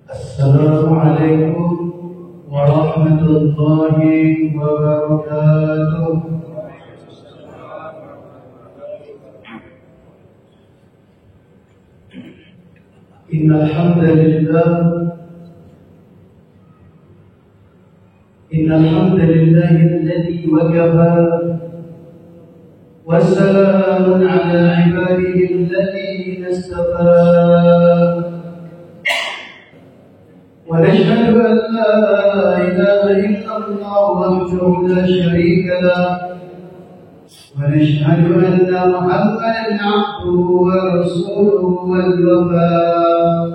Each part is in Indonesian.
Assalamualaikum warahmatullahi wabarakatuh. Innal hamdalillahi alladhi wakafa wa salamun ala ibadihi alladhina istafa. ونشهد أن لا إله إلا الله وحده لا شريك له ونشهد أن محمدا عبده ورسوله الوفاء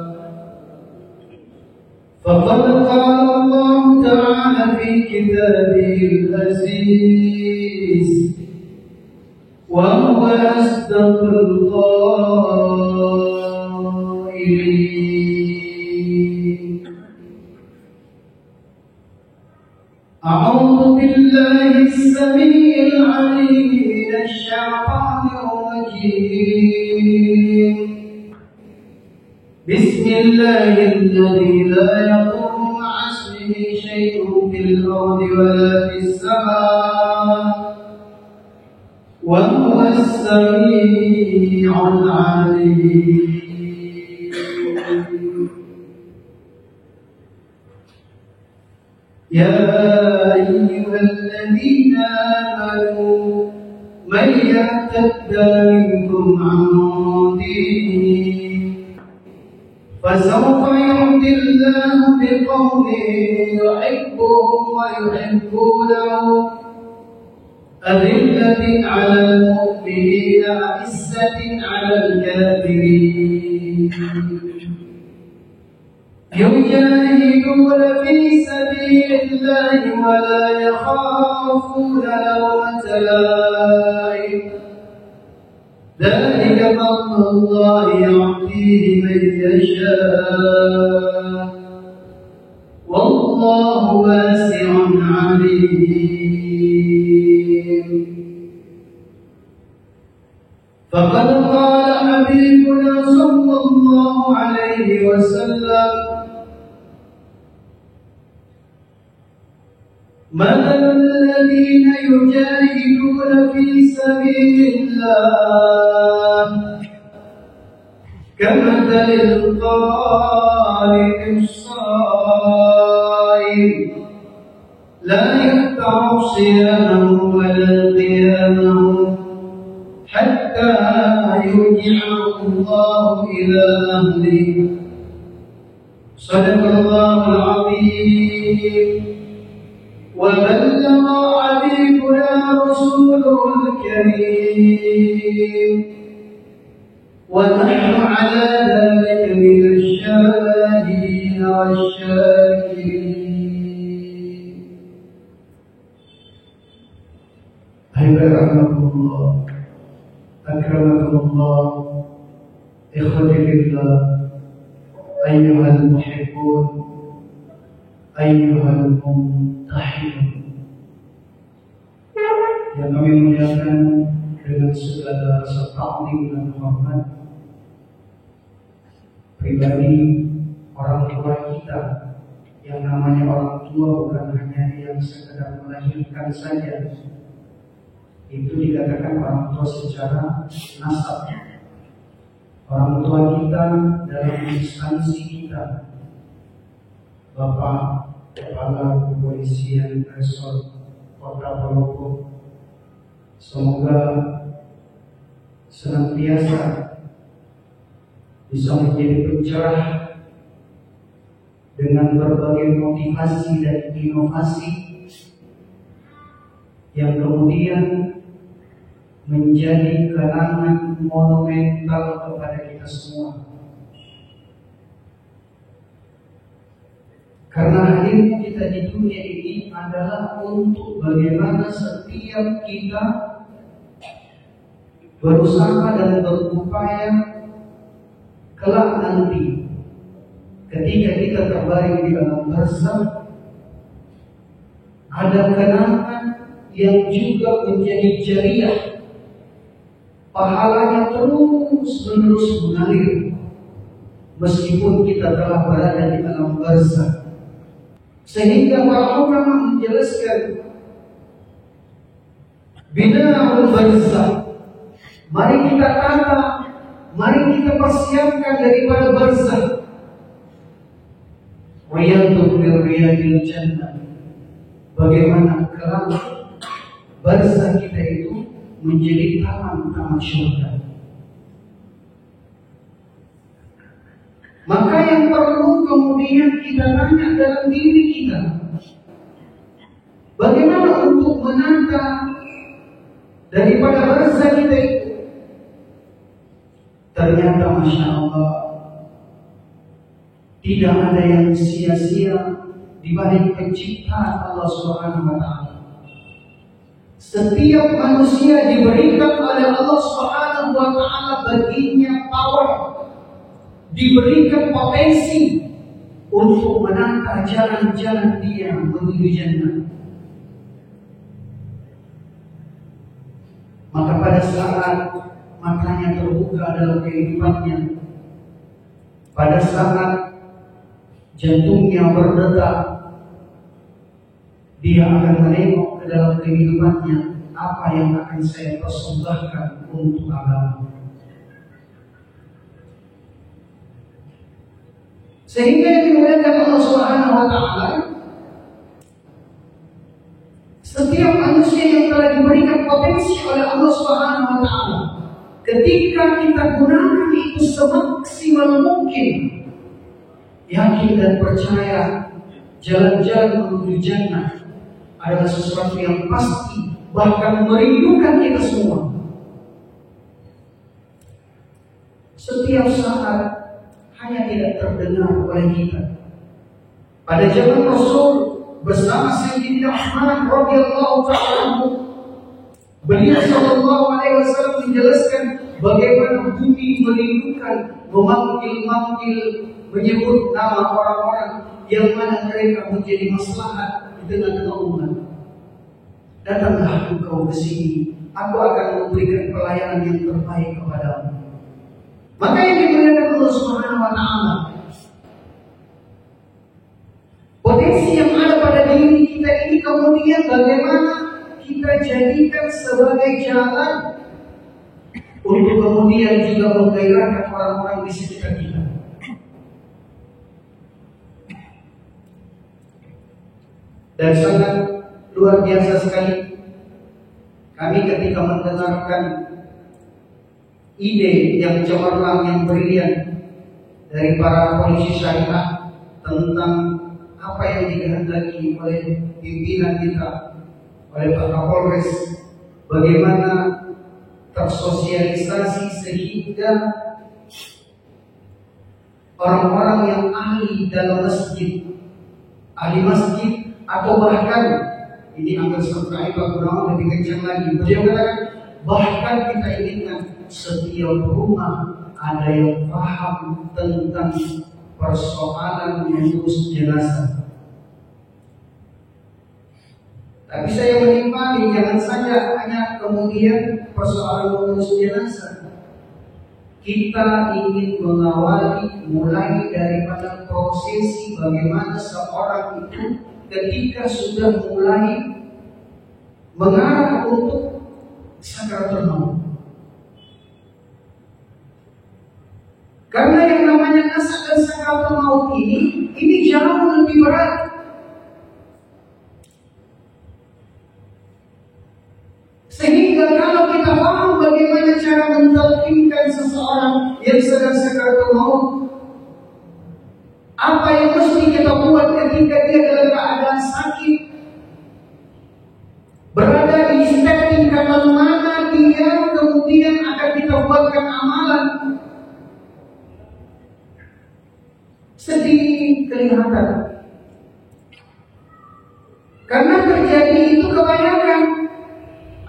فقد قال الله تعالى في كتابه العزيز وهو أصدق القائلين أعوذ بالله السميع العليم من الشيطان الرجيم بسم الله الذي لا يضر مع اسمه شيء في الأرض ولا في السماء وهو السميع العليم. يا أيها الذين آمنوا من يرتد منكم عن دينه فسوف يأتي الله بقوم يحبهم ويحبونه أذلة على المؤمنين أعزة على الكافرين يجاهدون في سبيل الله ولا يخافون لومة لائم ذلك فضل الله يعطيه من يشاء والله واسع عليم. فقد قال حبيبنا صلى الله عليه وسلم مثل الذين يجاهدون في سبيل الله كمثل القارئ الصائم لا يقطع صيامه ولا قيامه حتى يرجعه الله إلى أهله. صدق الله العظيم وبلغ حبيبنا رسوله الكريم ونحن على ذلك من الشاهدين والشاكرين. حياكم الله أكرمكم الله إخوتي في الله أيها المحبون أيها الممتحنون yang kami muliakan dengan segala rasa taklim dan hormat pribadi orang tua kita yang namanya orang tua bukan hanya yang sekedar melahirkan saja, itu dikatakan orang tua secara nasab. Orang tua kita dalam instansi kita, Bapak Kepala Kepolisian Resort Kota Palopo, semoga senantiasa bisa menjadi pencerah dengan berbagai motivasi dan inovasi yang kemudian menjadi kenangan monumental kepada kita semua. Karena hadirnya kita di dunia ini adalah untuk bagaimana setiap kita berusaha dan berupaya kelak nanti ketika kita terbaring di alam barzakh ada kenangan yang juga menjadi jariah, pahalanya terus menerus mengalir meskipun kita telah berada di alam barzakh. Sehingga para ulama menjelaskan bina'ul barzakh. Mari kita tata, mari kita persiapkan daripada barzakh. Riyadun min riyadil jannah. Bagaimana kelak barzakh kita itu menjadi taman-taman syurga. Maka yang perlu kemudian kita tanya dalam diri kita, bagaimana untuk menata daripada barzakh kita itu? Ternyata Masya Allah, tidak ada yang sia-sia di balik penciptaan Allah Subhanahu wa Ta'ala. Setiap manusia diberikan oleh Allah Subhanahu wa Ta'ala baginya power, diberikan potensi untuk menata jalan-jalan dia menuju jannah. Maka pada saat matanya terbuka dalam kehidupannya, pada saat jantungnya berdetak, dia akan menengok ke dalam kehidupannya, apa yang akan saya persembahkan untuk agama. Sehingga yang dimuliakan Allah Subhanahu wa Ta'ala, setiap manusia yang telah diberikan potensi oleh Allah Subhanahu wa Ta'ala, ketika kita gunakan itu semaksimal mungkin, yakin dan percaya jalan-jalan menuju jannah adalah sesuatu yang pasti, bahkan merindukan kita semua. Setiap saat hanya tidak terdengar oleh kita. Pada zaman Rasul bersama Sayyidina Utsman radhiyallahu ta'ala, beliau sallallahu alaihi wasallam menjelaskan bagaimana bumi merindukan, memanggil-manggil, menyebut nama orang-orang yang mana mereka menjadi maslahat di tengah-tengah umat. Datanglah engkau ke sini, aku akan memberikan pelayanan yang terbaik kepadamu. Maka yang dimuliakan Allah Subhanahu wa Ta'ala, potensi yang ada pada diri kita ini kemudian bagaimana kita jadikan sebagai jalan untuk kemudian juga menggairahkan orang-orang di sekitar kita. Dan sangat luar biasa sekali kami ketika mendengarkan ide yang cemerlang, yang brilian dari para polisi syariah tentang apa yang dikehendaki oleh pimpinan kita, oleh Pak Kapolres, bagaimana tersosialisasi sehingga orang-orang yang ahli dalam masjid, ahli masjid, atau bahkan ini akan sampai Pak Gunawan lebih kencang lagi. Beliau katakan bahkan kita inginkan setiap rumah ada yang paham tentang persoalan mengurus jenazah. Tapi saya menimpali, jangan saja hanya kemudian persoalan mengurus jenazah. Kita ingin mengawali mulai daripada prosesi bagaimana seorang itu ketika sudah mulai mengarah untuk sakaratul maut. Karena yang namanya nasab dan sakaratul maut ini jauh lebih berat. Sehingga kalau kita paham bagaimana cara mentalkinkan seseorang yang sedang sakaratul maut, apa yang mesti kita buat ketika dia dalam keadaan sakit, berada di step tingkatan mana dia kemudian akan kita buatkan amalan. Sedih kelihatan. Karena terjadi itu kebanyakan.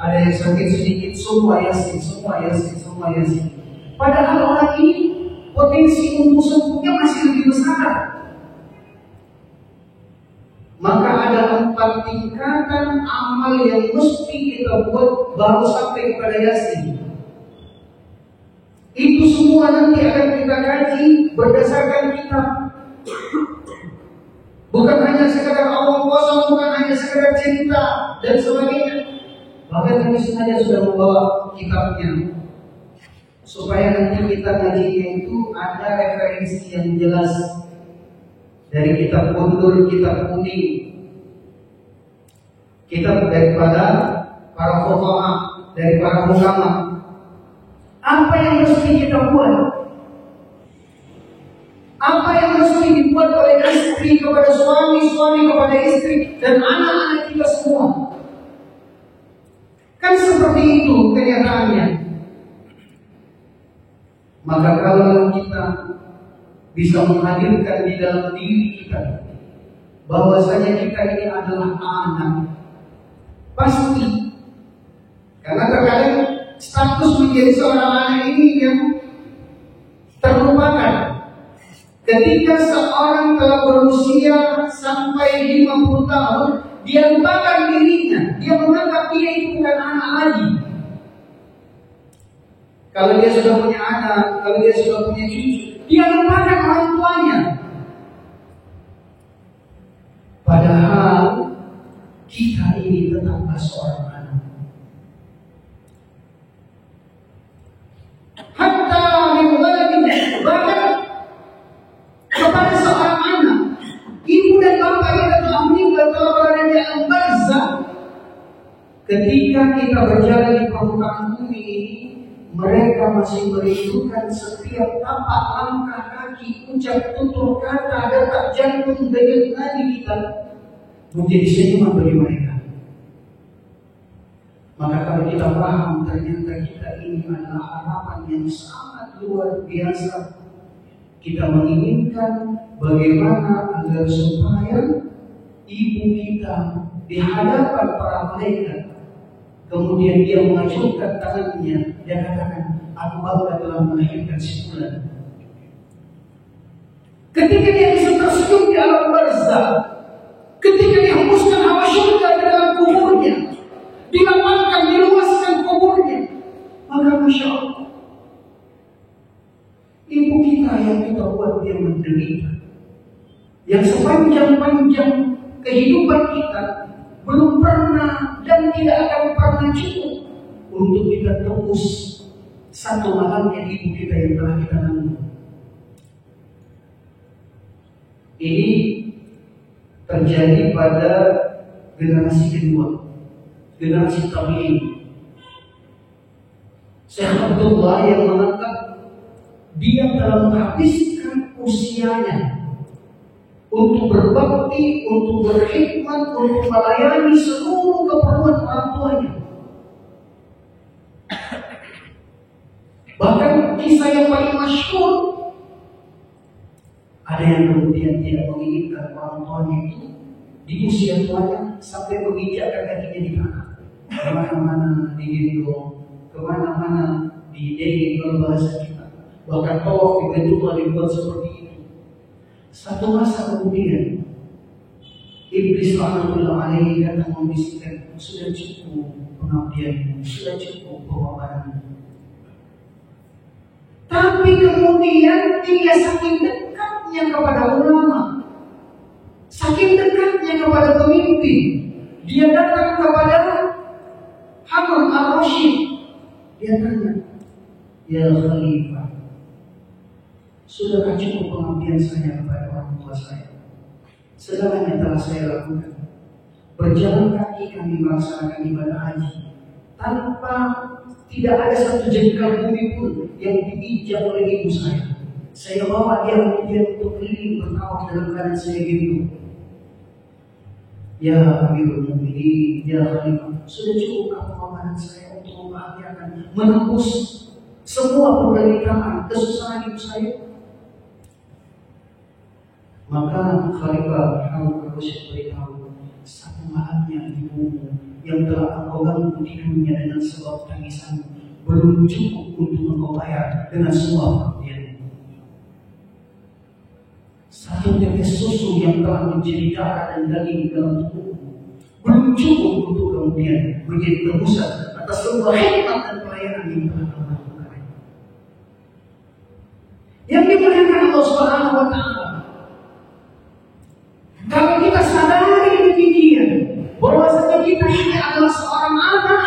Ada yang sakit sedikit, semua yasin, semua yasin, semua yasin. Padahal orang ini potensi untuk sembuhnya masih lebih besar. Maka ada 4 tingkatan amal yang mesti kita buat baru sampai kepada yasin. Itu semua nanti akan kita kaji berdasarkan kitab. Bukan hanya sekadar awal kosong, bukan hanya sekadar cerita dan sebagainya. Bahkan kami sengaja sudah membawa kitabnya supaya nanti kita kajinya itu ada referensi yang jelas dari kitab kundur, kitab kuning, kitab daripada para fuqaha, dari para ulama. Apa yang mesti kita buat? Apa yang mesti dibuat oleh istri kepada suami, suami kepada istri, dan anak-anak kita semua? Kan seperti itu kenyataannya. Maka kalau kita bisa menghadirkan di dalam diri kita bahwasanya kita ini adalah anak, pasti. Karena terkadang status menjadi seorang anak ini yang terlupakan. Ketika seorang telah berusia sampai 50 tahun, dia lupakan dirinya. Dia menganggap dia itu bukan anak lagi. Kalau dia sudah punya anak, kalau dia sudah punya cucu, dia lupakan orang tuanya. Padahal kita ini tetaplah seorang anak. Hatta min bahkan kepada seorang anak, ibu dan bapak kita telah meninggal, telah berada di alam barzakh. Ketika kita berjalan di permukaan bumi ini, mereka masih merindukan setiap tapak langkah kaki, ucap tutur kata, detak jantung, denyut nadi kita menjadi senyuman bagi mereka. Maka kalau kita paham ternyata kita ini adalah harapan yang sangat luar biasa. Kita menginginkan bagaimana agar supaya ibu kita di hadapan para malaikat, kemudian dia mengacungkan tangannya dan katakan, aku bangga telah melahirkan si fulan. Ketika dia bisa tersenyum di alam barzakh, ketika dihembuskan hawa syurga ke dalam kuburnya, dilapangkan, diluaskan kuburnya, maka Masya Allah, ibu kita yang kita buat dia menderita, yang sepanjang-panjang kehidupan kita belum pernah dan tidak akan pernah cukup untuk kita tebus satu malamnya ibu kita yang telah kita nanggung. Ini terjadi pada generasi kedua, generasi tabi'in. Syekh Abdullah yang menganggap dia telah menghabiskan usianya untuk berbakti, untuk berkhidmat, untuk melayani seluruh keperluan orang tuanya. Bahkan kisah yang paling masyhur, ada yang kemudian tidak menginginkan orang tuanya itu di usia tuanya sampai menginjakkan kakinya di tanah, kemana-mana digendong, kemana-mana didengin kalau bahasa kita. Bahkan tawaf di Baitullah dibuat seperti itu. Satu masa kemudian Iblis laknatullah alaihi datang membisikkan, sudah cukup pengabdianmu, sudah cukup pengorbananmu. Tapi kemudian dia saking dekatnya kepada ulama, saking dekatnya kepada pemimpin, dia datang kepada Harun al-Rashid. Dia tanya, ya Khalifah, sudahkah cukup pengabdian saya kepada orang tua saya? Segalanya telah saya lakukan. Berjalan kaki kami melaksanakan ibadah haji tanpa tidak ada satu jengkal bumi pun yang dipijak oleh ibu saya. Saya bawa dia kemudian untuk keliling bertawaf dalam keadaan saya gendong. Ya Amirul Mukminin, ya Khalifah, sudah cukupkah pengorbanan saya untuk membahagiakan, menembus semua penderitaan, kesusahan ibu saya? Maka Khalifah Harun al-Rashid beritahu, satu malamnya ibumu yang telah engkau ganggu tidurnya dengan sebab tangisanmu belum cukup untuk engkau bayar dengan semua pengabdianmu. Satu tetes susu yang telah menjadi darah dan daging dalam tubuhmu belum cukup untuk kemudian menjadi tebusan atas semua khidmat dan pelayanan yang telah engkau lakukan. Allah Subhanahu wa Ta'ala. Kalau kita sadari demikian, bahwasanya kita ini adalah seorang anak,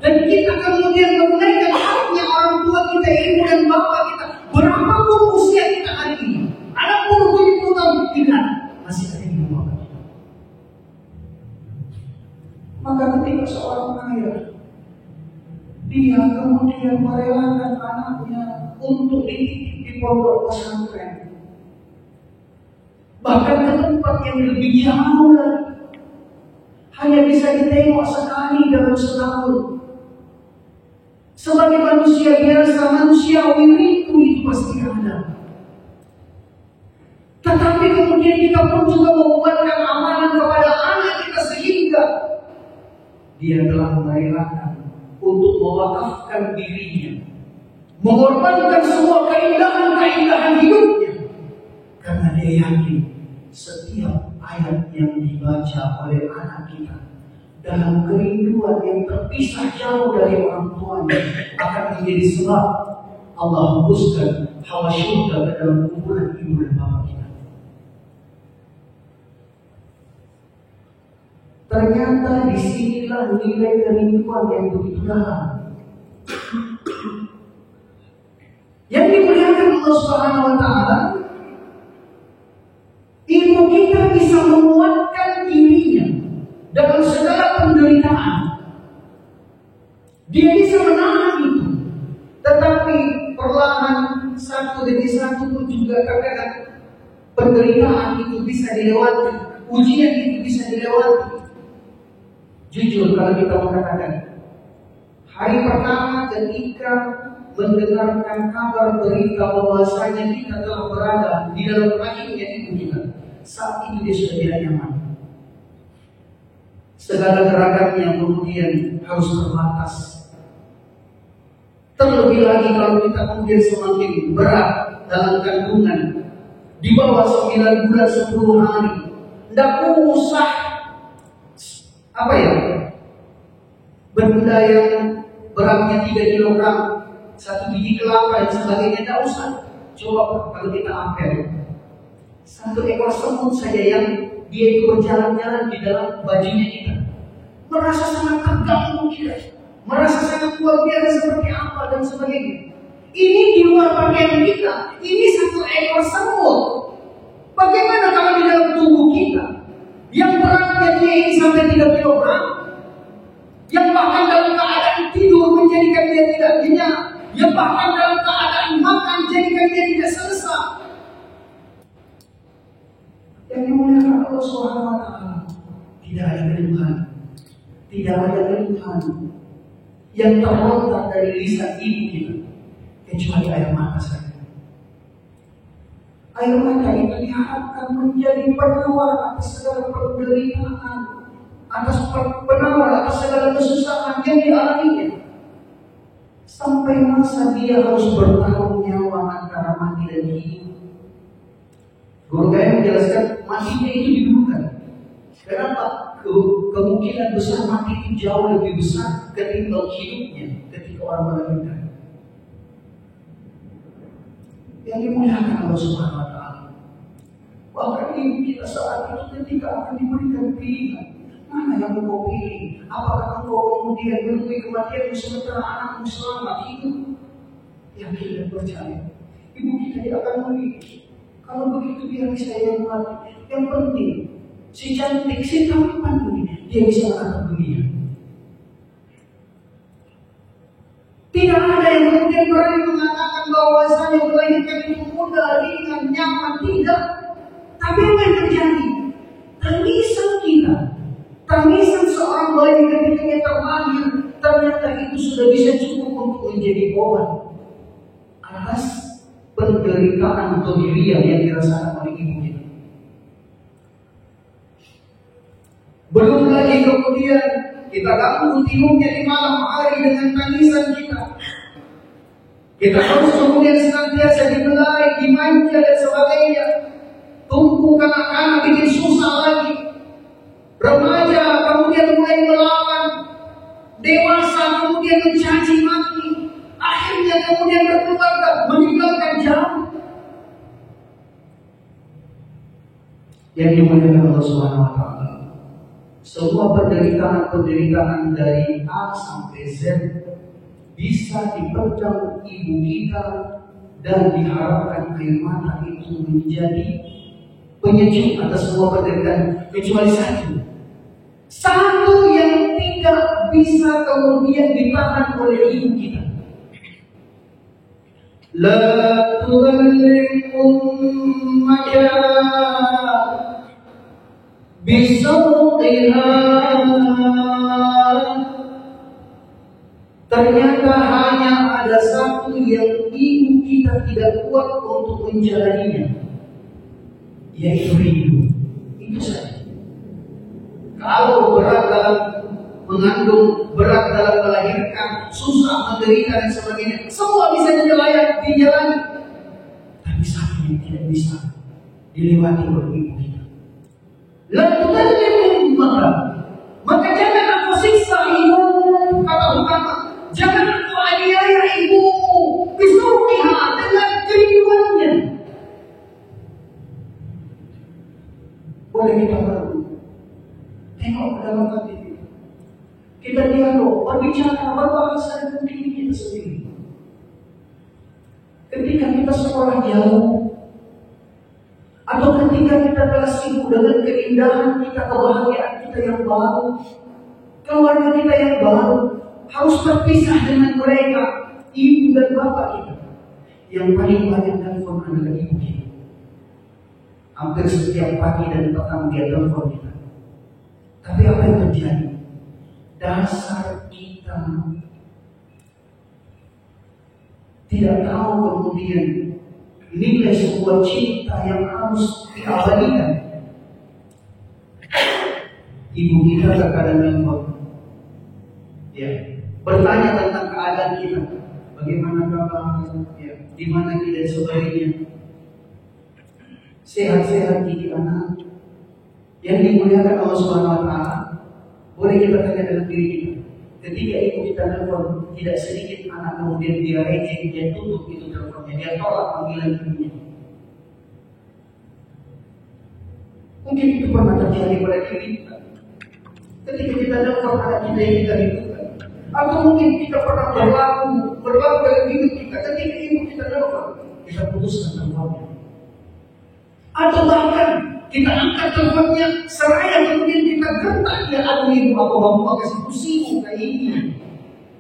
dan kita kemudian menunaikan haknya orang tua kita, ibu dan bapak kita, berapapun usia kita hari ini, anak umur 70 tahun tidak masih ada di rumah kita. Maka ketika seorang ayah, dia kemudian merelakan anaknya untuk dididik di pondok pesantren, bahkan ke tempat yang lebih jauh lagi, hanya bisa ditengok sekali dalam setahun. Sebagai manusia biasa, manusiawi itu pasti ada. Tetapi kemudian kita pun juga membuatkan amalan kepada anak kita sehingga dia telah merelakan untuk mewakafkan dirinya, mengorbankan semua keindahan-keindahan hidupnya, karena dia yakin setiap ayat yang dibaca oleh anak kita dalam kerinduan yang terpisah jauh dari orang tuanya akan menjadi sebab Allah hembuskan hawa syurga ke dalam kuburan ibu dan bapak kita. Ternyata disinilah nilai kerinduan yang begitu dalam, yang dimuliakan Allah Subhanahu wa Ta'ala. Ilmu kita bisa menguatkan dirinya dalam segala penderitaan. Dia bisa menahan itu, tetapi perlahan satu demi satu pun juga kadang-kadang penderitaan itu bisa dilewati, ujian itu bisa dilewati. Jujur kalau kita mengatakan, hari pertama ketika mendengarkan kabar berita bahwasanya kita telah berada di dalam rahimnya ibu kita, saat itu dia sudah tidak nyaman. Segala gerakannya kemudian harus terbatas. Terlebih lagi kalau kita kemudian semakin berat dalam kandungan, di bawah 9 bulan 10 hari, tidak usah benda yang beratnya 3 kilogram, 1 biji kelapa dan sebagainya, tidak usah. Coba kalau kita apel, 1 ekor semut saja yang dia itu berjalan-jalan di dalam bajunya kita, merasa sangat terganggu kita, merasa sangat luar biasa seperti apa dan sebagainya. Ini di luar pakaian kita, ini 1 ekor semut. Bagaimana kalau di dalam tubuh kita yang beratnya dia ini sampai 3 kilogram, yang bahkan dalam keadaan tidur menjadikan dia tidak kenyang, yang bahkan dalam keadaan makan menjadikan dia tidak selesai. Yang dimuliakan Allah Subhanahu wa Ta'ala, tidak ada keluhan, tidak ada keluhan yang terlontar dari lisan ibu kita kecuali air mata saja. Air mata itu diharapkan menjadi penawar atas segala penderitaan, atas penawar atas segala kesusahan yang dialaminya, sampai masa dia harus bertaruh nyawa antara mati dan hidup. Guru Gaya menjelaskan matinya itu didulukan. Kenapa? Kemungkinan besar mati itu jauh lebih besar ketimbang hidupnya ketika orang melahirkan. Yang dimuliakan Allah Subhanahu wa Ta'ala. Bahkan ibu kita saat itu ketika akan diberikan pilihan, mana yang engkau pilih? Apakah engkau kemudian menunggu kematian sementara anakmu selamat hidup? Yakin dan percaya, ibu kita tidak akan memilih. Kalau begitu dia bisa yang mati. Yang penting, si cantik, si tampan ini, dia bisa menatap dunia. Tidak ada yang kemudian berani mengatakan bahwasanya melahirkan itu mudah, ringan, nyaman, tidak. Tapi apa yang terjadi? Tangisan kita, tangisan seorang bayi ketika dia terlahir, ternyata itu sudah bisa cukup untuk menjadi obat atas penderitaan dohiriah yang dirasakan oleh ibu kita. Belum lagi kemudian kita ganggu tidurnya di malam hari dengan tangisan kita. Kita harus kemudian senantiasa dibelai, dimanja dan sebagainya. Tumbuh kanak-kanak bikin susah lagi. Remaja kemudian mulai melawan. Dewasa kemudian mencaci maki. Akhirnya kemudian berkeluarga, meninggalkan jauh. Yang dimuliakan Allah Subhanahu wa taala. Semua penderitaan dari A sampai Z bisa dipendam ibu kita, dan diharapkan air mata itu menjadi penyejuk atas semua penderitaan, kecuali satu yang tidak bisa kemudian ditahan oleh ibu kita. La tughlikum maya bisawqiha. Ternyata hanya ada satu yang ibu kita tidak kuat untuk menjalaninya, yaitu rindu. Itu saja. Kalau berat dalam mengandung, berat dalam melahirkan, susah, menderita dan sebagainya, semua bisa dijalani. Tapi satu yang tidak bisa dilewati oleh ibu kita. Lalu maka jangan aku siksa ibu, kata Muhammad. Jangan aku aniaya ibumu bisawqiha, dengan kerinduannya. Boleh kita tengok ke dalam hati kita dialog, berbicara, berbahasa dengan diri kita sendiri. Ketika kita sekolah jauh, atau ketika kita telah sibuk dengan keindahan kita, kebahagiaan kita yang baru, keluarga kita yang baru, harus berpisah dengan mereka, ibu dan bapak kita. Yang paling banyak telepon adalah ibu kita. Hampir setiap pagi dan petang dia telepon kita. Tapi apa yang terjadi? Dasar kita tidak tahu kemudian nilai sebuah cinta yang harus diabadikan. Ibu kita terkadang telepon, ya, bertanya tentang keadaan kita, bagaimana kabar, ya, di mana kita sebagainya, sehat-sehat gigi anak. Yang dimuliakan Allah Subhanahu wa taala, boleh kita tanya dalam diri kita. Ketika ibu kita telepon, tidak sedikit anak kemudian dia reject, dia tutup itu teleponnya, dia tolak panggilan ibunya. Mungkin itu pernah terjadi pada diri kita. Ketika kita telepon anak kita yang kita rindukan, atau mungkin kita pernah berlaku dalam hidup kita. Ketika ibu kita telepon, kita putuskan teleponnya. Atau bahkan kita angkat teleponnya, seraya kemudian kita gertak dia, aduh ibu aku kasih pusing kayak ini.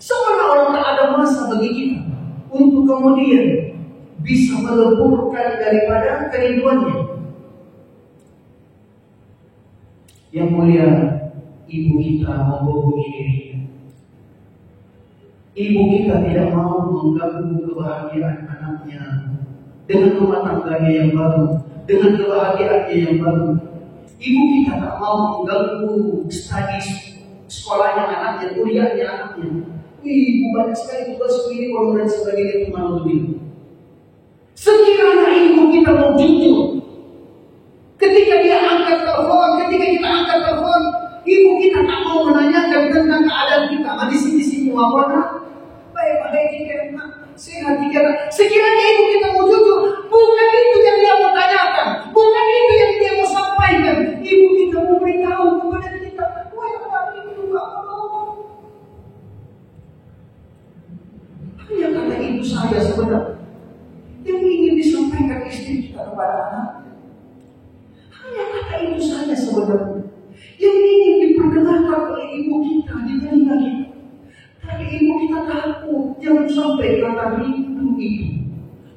Seolah-olah tak ada masa bagi kita untuk kemudian bisa meleburkan daripada kerinduannya. Yang mulia, ibu kita membohongi dirinya. Ibu kita tidak mau mengganggu kebahagiaan anaknya dengan rumah tangganya yang baru, dengan kebahagiaannya yang baru. Ibu kita tak mau mengganggu studi sekolahnya anaknya, kuliahnya anaknya. Ibu banyak sekali tugas ini, dan sebagainya, itu malu dulu. Sekiranya ibu kita mau jujur, ketika dia angkat telepon, ketika kita angkat telepon, ibu kita tak mau menanyakan tentang keadaan kita. Di sini apa? Baik-baik jika sehat jika. Sekiranya ibu kita mau jujur, bukan itu yang dia mau tanyakan, bukan itu yang dia mau sampaikan. Ibu kita mau beritahu kepada kita, hanya kata ibu saya sebenarnya yang ingin disampaikan istri kita kepada anak. Hanya kata ibu saya sebenarnya yang ingin diperdengarkan oleh ibu kita di telinga kita. Tapi ibu kita takut jangan sampai kata rindu itu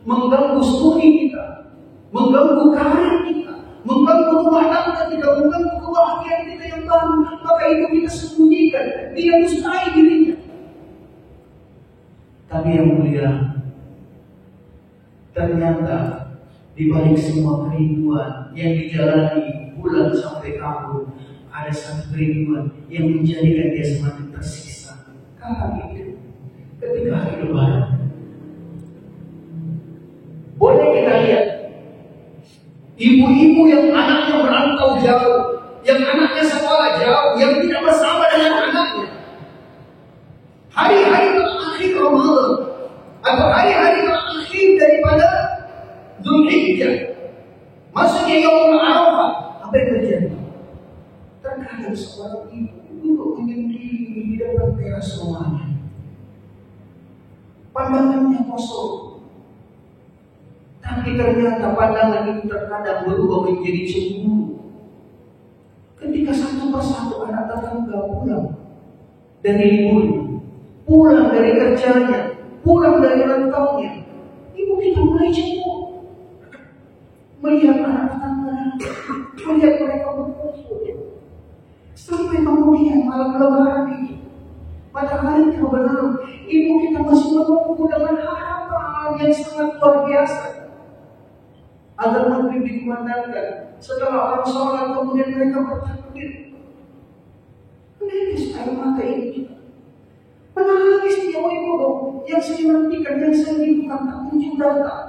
mengganggu studi kita, mengganggu karir kita, mengganggu rumah tangga kita, mengganggu kebahagiaan kita yang baru. Maka ibu kita sembunyikan, dia dustai dirinya. Tapi yang mulia, ternyata di balik semua kerinduan yang dijalani bulan sampai tahun, ada satu kerinduan yang menjadikan dia semakin tersiksa. Kapan itu? Ketika hari Lebaran. Boleh kita lihat ibu-ibu yang anaknya merantau jauh, yang anaknya sekolah jauh, yang tidak bersama dengan anaknya. Hari-hari terakhir Ramadan atau hari-hari terakhir daripada Dzulhijjah, maksudnya Yaumul Arafah. Apa yang terjadi? Terkadang seorang ibu duduk menyendiri di depan teras rumahnya. Pandangannya kosong. Tapi ternyata pandangan itu terkadang berubah menjadi cemburu. Ketika satu persatu anak tetangga pulang dari liburnya, pulang dari kerjanya, pulang dari rantaunya, ibu kita mulai cemburu. Melihat anak tetangga, melihat mereka berkumpul. Sampai kemudian malam lebaran ini, matahari terbenam, ibu kita masih menunggu dengan harapan yang sangat luar biasa agar maghrib dikumandangkan. Setelah orang sholat kemudian mereka bertakbir. Menangis air mata ibu. Menangis dia, ibu yang saya nantikan, yang saya rindukan tak kunjung datang.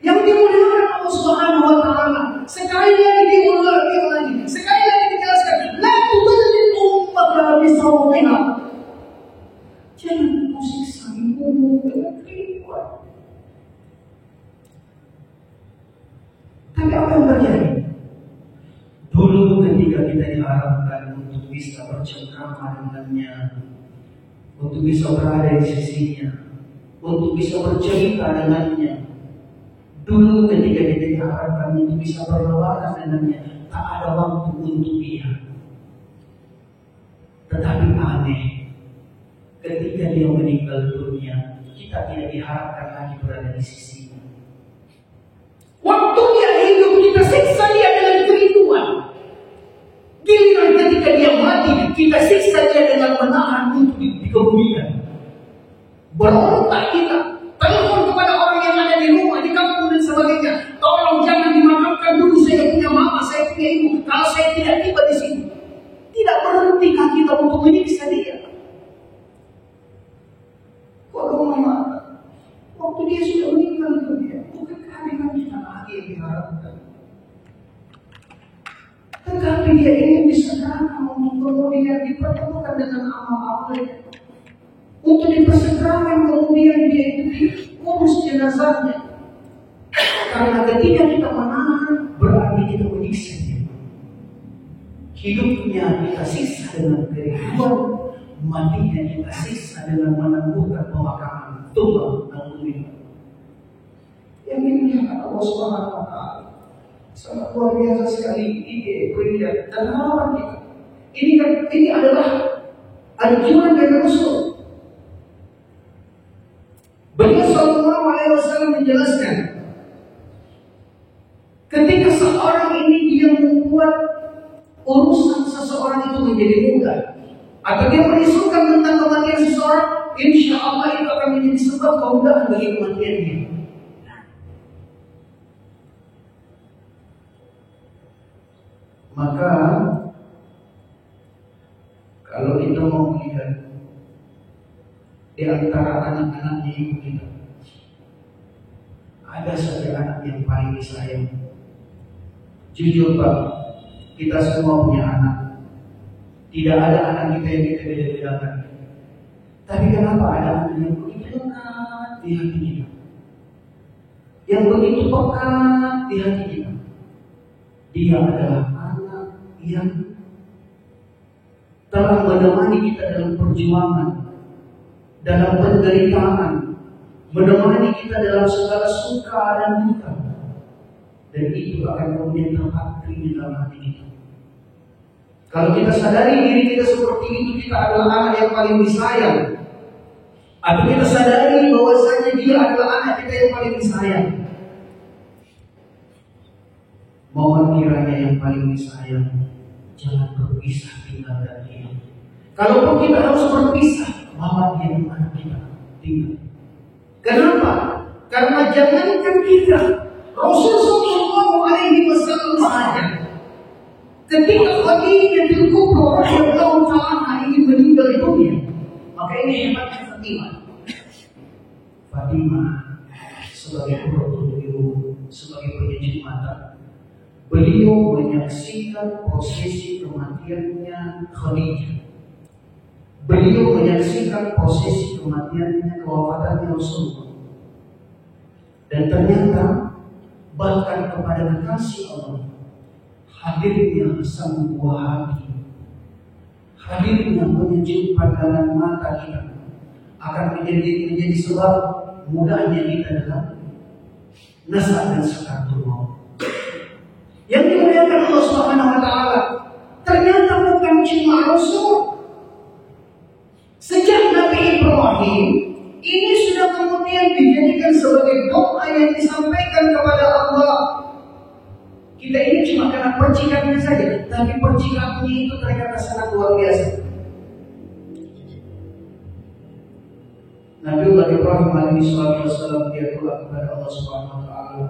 Yang dimuliakan Allah Subhanahu wa Ta'ala. Sekali lagi diulangi lagi. Sekali lagi dijelaskan. La tudallil ummata bisawtiha. Jangan kau siksa ibumu dengan keribuan. Tapi apa yang terjadi? Dulu ketika kita diharapkan untuk bisa bercengkrama dengannya, untuk bisa berada di sisinya, untuk bisa bercerita dengannya, dulu ketika kita diharapkan untuk bisa berlebaran dengannya, tak ada waktu untuk dia. Tetapi aneh, ketika dia meninggal dunia, kita tidak diharapkan lagi berada di sisinya. Waktu dia hidup, kita siksa dia dengan kerinduan. Giliran ketika dia mati, kita siksa dia dengan menahan untuk dikebumikan. Berontak kita, telepon kepada orang yang ada di rumah, di kampung dan sebagainya. Tolong jangan dimakamkan dulu, saya punya mama, saya punya ibu. Kalau saya tidak tiba di sini, tidak berhentikah kita untuk menyiksa dia? Kalau mengatakan, waktu dia sudah meninggal dunia, bukan kehadiran kita lagi yang diharapkan. Tetapi dia ingin disegerakan untuk kemudian dipertemukan dengan amal-amalnya. Untuk dipersegerakan kemudian dia itu diurus jenazahnya. Karena ketika kita menahan, berarti kita menyiksa dia. Hidupnya kita siksa dengan kerinduan, matinya kita siksa dengan menangguhkan pemakaman. Tuhan namun yang dimuliakan Allah Subhanahu wa Ta'ala. Sangat luar biasa sekali ide, perindah dan harapan kita. Ini adalah anjuran dari Rasul. Beliau Sallallahu Alaihi Wasallam menjelaskan, ketika seorang ini dia membuat urusan seseorang itu menjadi mudah, atau dia menisukan tentang kematian seseorang, insya Allah itu akan menjadi sebab kemudahan bagi kematian dia. Maka kalau kita mau melihat di antara anak-anaknya ibu kita, ada satu anak yang paling disayang. Jujur Pak, kita semua punya anak. Tidak ada anak kita yang kita beda-bedakan. Tapi kenapa ada anak yang begitu dekat di hati kita, yang begitu pekat di hati kita? Dia adalah anak yang telah menemani kita dalam perjuangan, dalam penderitaan, menemani kita dalam segala suka dan duka, dan itu akan kemudian terpatri di dalam hati kita. Kalau kita sadari diri kita seperti itu, kita adalah anak yang paling disayang, atau kita sadari bahwasanya dia adalah anak kita yang paling disayang, mohon kiranya yang paling disayang jangan berpisah tinggalkan dia. Kalaupun kita harus berpisah, bawa dia di mana kita tinggal. Kenapa? Karena jangankan kita, Rasulullah SAW saja, ketika Khadijah Kubra radhiyallahu ta'ala ingin meninggal dunia, maka ini hebatnya Fatimah sebagai Qurratul sebagai penyejuk mata, beliau menyaksikan prosesi kematiannya Khadijah. Beliau menyaksikan prosesi kematiannya, kewafatannya Rasulullah. Dan ternyata bahkan kepada kekasih Allah, hadirnya sang buah hati, hadirnya penyejuk pandangan mata kita akan menjadi sebab mudahnya kita dalam nasa dan sakaratul maut. Yang dimuliakan Allah Subhanahu wa taala, ternyata bukan cuma Rasul. Sejak Nabi Ibrahim ini sudah kemudian dijadikan sebagai doa yang disampaikan kepada Allah. Kita ini cuma karena percikannya saja, tapi percikannya itu ternyata sangat luar biasa. Nabiullah Ibrahim alaihi wasallam dia doa kepada Allah Subhanahu wa taala,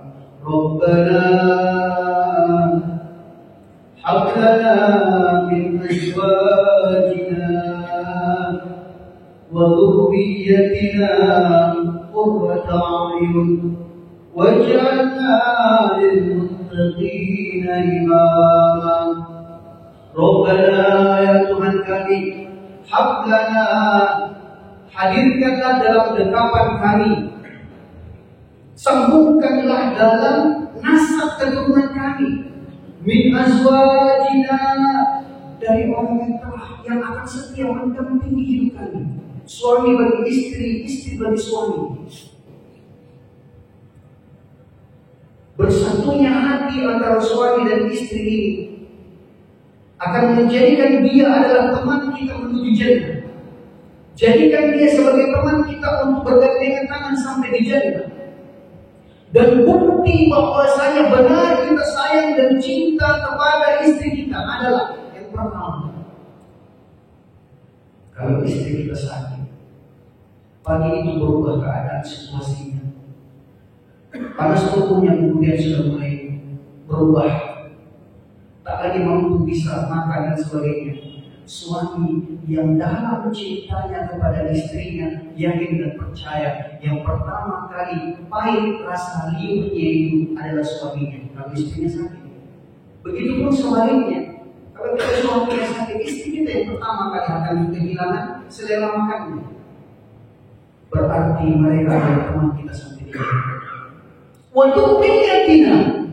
Rabbana hab lana min azwajina wa dhurriyyatina qurrata a'yun waj'alna lil muttaqina imama. Rabbana ya Tuhan kami, hab lana, hadirkanlah dalam dekapan kami, sambungkanlah dalam nasab keturunan kami, min azwajina, dari orang yang akan setia mendampingi hidup kami, suami bagi istri, istri bagi suami. Bersatunya hati antara suami dan istri ini akan menjadikan dia adalah teman kita menuju jannah. Jadikan dia sebagai teman kita untuk bergandengan tangan sampai di jannah. Dan bukti bahwasanya benar kita sayang dan cinta kepada istri kita adalah yang pertama, kalau istri kita sakit, pagi itu berubah keadaan situasinya, panas tubuhnya kemudian sudah mulai berubah, tak lagi mampu bisa makan dan sebagainya. Suami yang dalam cintanya kepada istrinya yakin dan percaya, yang pertama kali pahit rasa liurnya itu adalah suaminya kalau istrinya sakit. Begitupun sebaliknya, kalau kita suaminya sakit, istri kita yang pertama kali akan kehilangan selera makannya. Berarti mereka adalah teman kita sampai di sini. Waktu keyakinan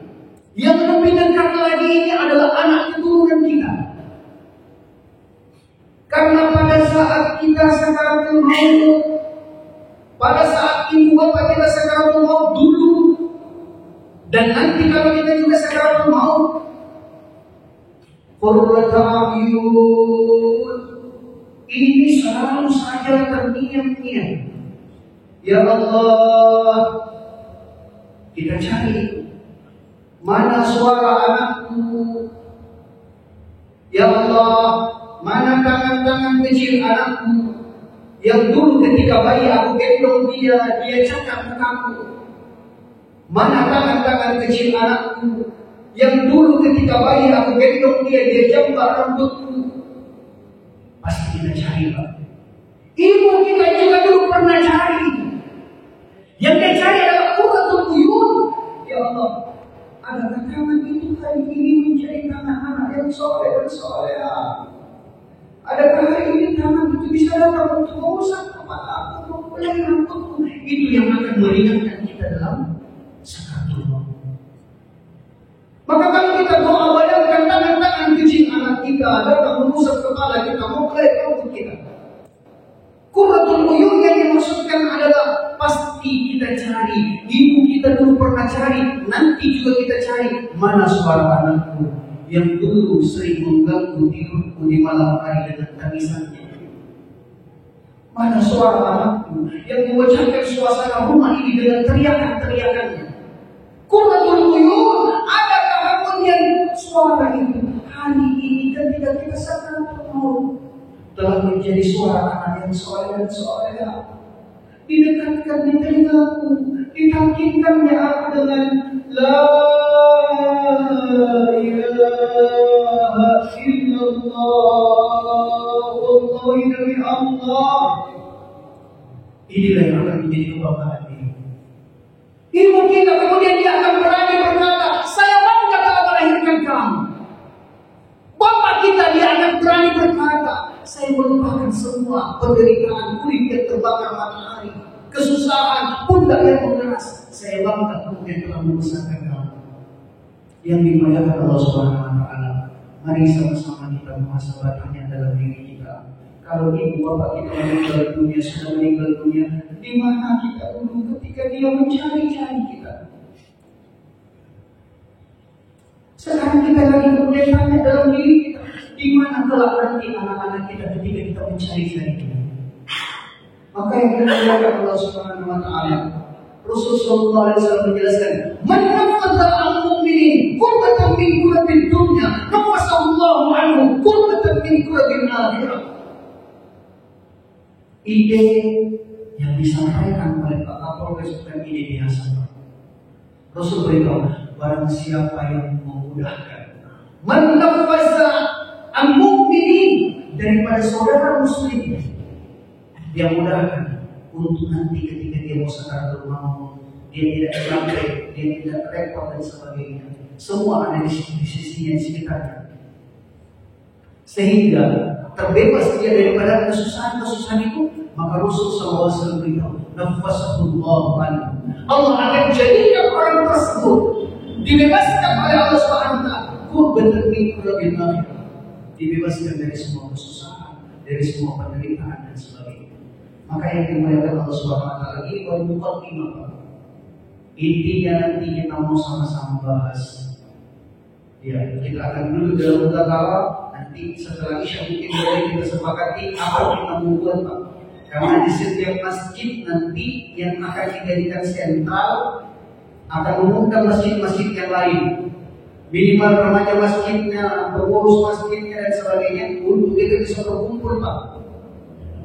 yang lebih dekat lagi ini adalah anak keturunan kita. Karena pada saat kita sakaratul maut, pada saat ibu bapak kita sakaratul maut dulu, dan nanti kalau kita juga sakaratul maut, qurrata a'yun, ini selalu saja terngiang-ngiang. Ya Allah, kita cari mana suara anakku. Ya Allah, mana tangan-tangan kecil anakku yang dulu ketika bayi aku gendong dia cakap mukaku. Mana tangan-tangan kecil anakku yang dulu ketika bayi aku gendong dia jambar rambutku. Pasti kita cari, Pak. Ibu kita juga dulu pernah cari. Yang dia cari adalah qurratul uyun. Ya Allah, adakah tangan itu kali ini menjadi tangan anak yang soleh dan soleha? Adakah hari ini tangan itu bisa datang untuk mengusap kepala aku, memulai rambutku? Itu yang akan meringankan kita dalam sakaratul maut. Maka kalau kita doa, bayangkan tangan-tangan kecil anak kita datang mengusap kepala kita, memulai rambut kita. Qurratul uyun yang dimaksudkan adalah pasti kita cari. Ibu kita dulu pernah cari, nanti juga kita cari. Mana suara anakku yang dulu sering mengganggu tidurku di malam hari dengan tangisannya? Mana suara anakku yang memecahkan suasana rumah ini dengan teriakan-teriakannya? Qurratul uyun, adakah kemudian suara itu hari ini ketika kita sakaratul maut telah menjadi suara anak yang soleh dan soleha, didekatkan di telingaku, ditamkinkannya aku dengan La ilaha illallah wallahi demi Allah. Inilah yang akan menjadi kebanggaan ini. Ibu kita kemudian dia akan berani berkata, saya bangga telah melahirkan kamu. Bapak kita dia akan berani berkata, saya melupakan semua penderitaan kulit yang terbakar matahari, kesusahan pundak yang mengeras. Saya bangga kemudian telah membesarkan kamu. Yang dimuliakan Allah Subhanahu wa taala, mari sama-sama kita muhasabahnya dalam diri kita. Kalau ibu bapak kita meninggal dunia, sudah meninggal dunia, di mana kita dulu ketika dia mencari-cari kita? Sekarang kita lagi kemudian tanya dalam diri kita, di mana kelak nanti anak-anak kita ketika kita mencari-cari kita? Maka yang dimuliakan Allah Subhanahu wa taala, Rasul sallallahu alaihi wasallam menjelaskan, "Man nafasa al-mu'minin qurbatan min qurbil dunya, nafasa Allahu anhu qurbatan min qurbil akhirah." Ide yang disampaikan oleh Pak Kapolres bukan ide biasa. Rasul beritahu, barang siapa yang memudahkan man nafasa al-mu'minin daripada saudara muslim, dia mudahkan untuk nanti ketika dia mau sakaratul maut, dia tidak sampai, dia tidak repot dan sebagainya. Semua ada di sisinya, di sekitarnya, sehingga terbebas dia daripada kesusahan-kesusahan itu. Maka Rasulullah SAW beritahu, nafasahullahu anhu, Allah akan jadikan orang tersebut dibebaskan oleh Allah SWT, qurbatan min qurbil akhirah, dibebaskan dari semua kesusahan, dari semua penderitaan dan sebagainya. Maka yang dimuliakan Allah SWT lagi, wal muqaddimah, intinya nanti kita mau sama-sama bahas. Ya, kita akan duduk dalam mudzakarah. Nanti setelah Isya mungkin boleh kita sepakati apa yang kita mau buat, Pak. Karena di setiap masjid nanti yang akan dijadikan sentral akan mengundang masjid-masjid yang lain. Minimal remaja masjidnya, pengurus masjidnya dan sebagainya untuk kita bisa berkumpul, Pak.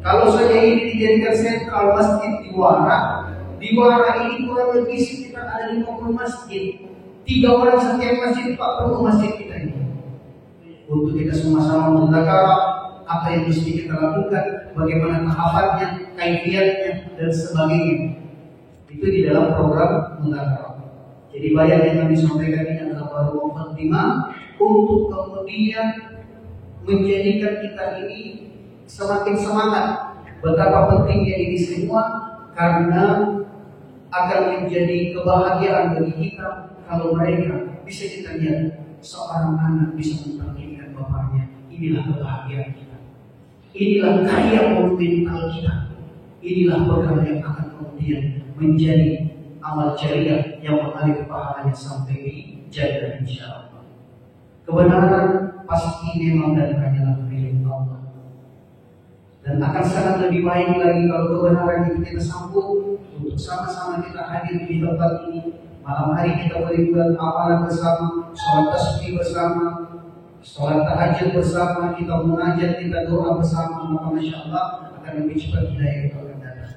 Kalau saja ini dijadikan sentral masjid di Wara ini kurang lebih sekitar ada 50 masjid. 3 orang setiap masjid, Pak, perlu masjid kita ini. Untuk kita sama-sama mendakar apa yang mesti kita lakukan, bagaimana tahapannya, kaifiatnya dan sebagainya. Itu di dalam program mudzakarah. Jadi bayar yang kami sampaikan ini adalah baru muqaddimah untuk kemudian menjadikan kita ini semakin semangat betapa pentingnya ini semua, karena akan menjadi kebahagiaan bagi kita kalau mereka bisa kita lihat seorang anak bisa membangkitkan bapaknya. Inilah kebahagiaan kita. Inilah karya monumental kita. Inilah program yang akan kemudian menjadi amal jariah yang mengalir pahalanya sampai di jannah insyaallah. Kebenaran pasti memang dan hanyalah milik Allah. Dan akan sangat lebih baik lagi kalau kebenaran itu kita sambut untuk sama-sama kita hadir di tempat ini. Malam hari kita boleh buat amalan bersama, sholat tasbih bersama, sholat tahajud bersama, kita munajat, kita doa bersama. Maka Masya Allah akan lebih cepat hidayah kita akan datang.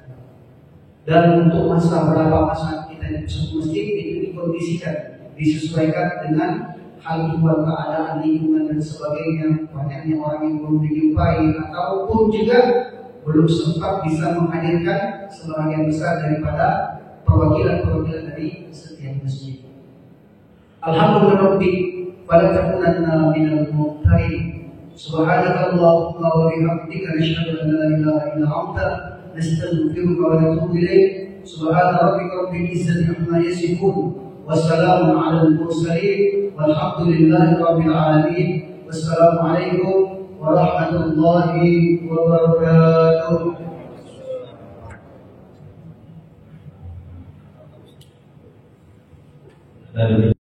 Dan untuk masa berapa masa kita di pusat masjid itu dikondisikan, disesuaikan dengan hal ihwal keadaan lingkungan dan sebagainya. Banyaknya orang yang belum dijumpai ataupun juga belum sempat bisa menghadirkan sebagian besar daripada perwakilan dari setiap masjid. Alhamdulillah fala takunanna minal mumtarin. Subhanakallahumma wa bihamdika nashhadu an la ilaha illa anta nastaghfiruka wa natubu ilaik. Subhana rabbika rabbil izzati amma yasifun wa salamun 'alal mursalin walhamdulillahi rabbil alamin. Wassalamu alaikum warahmatullahi wabarakatuh. Dari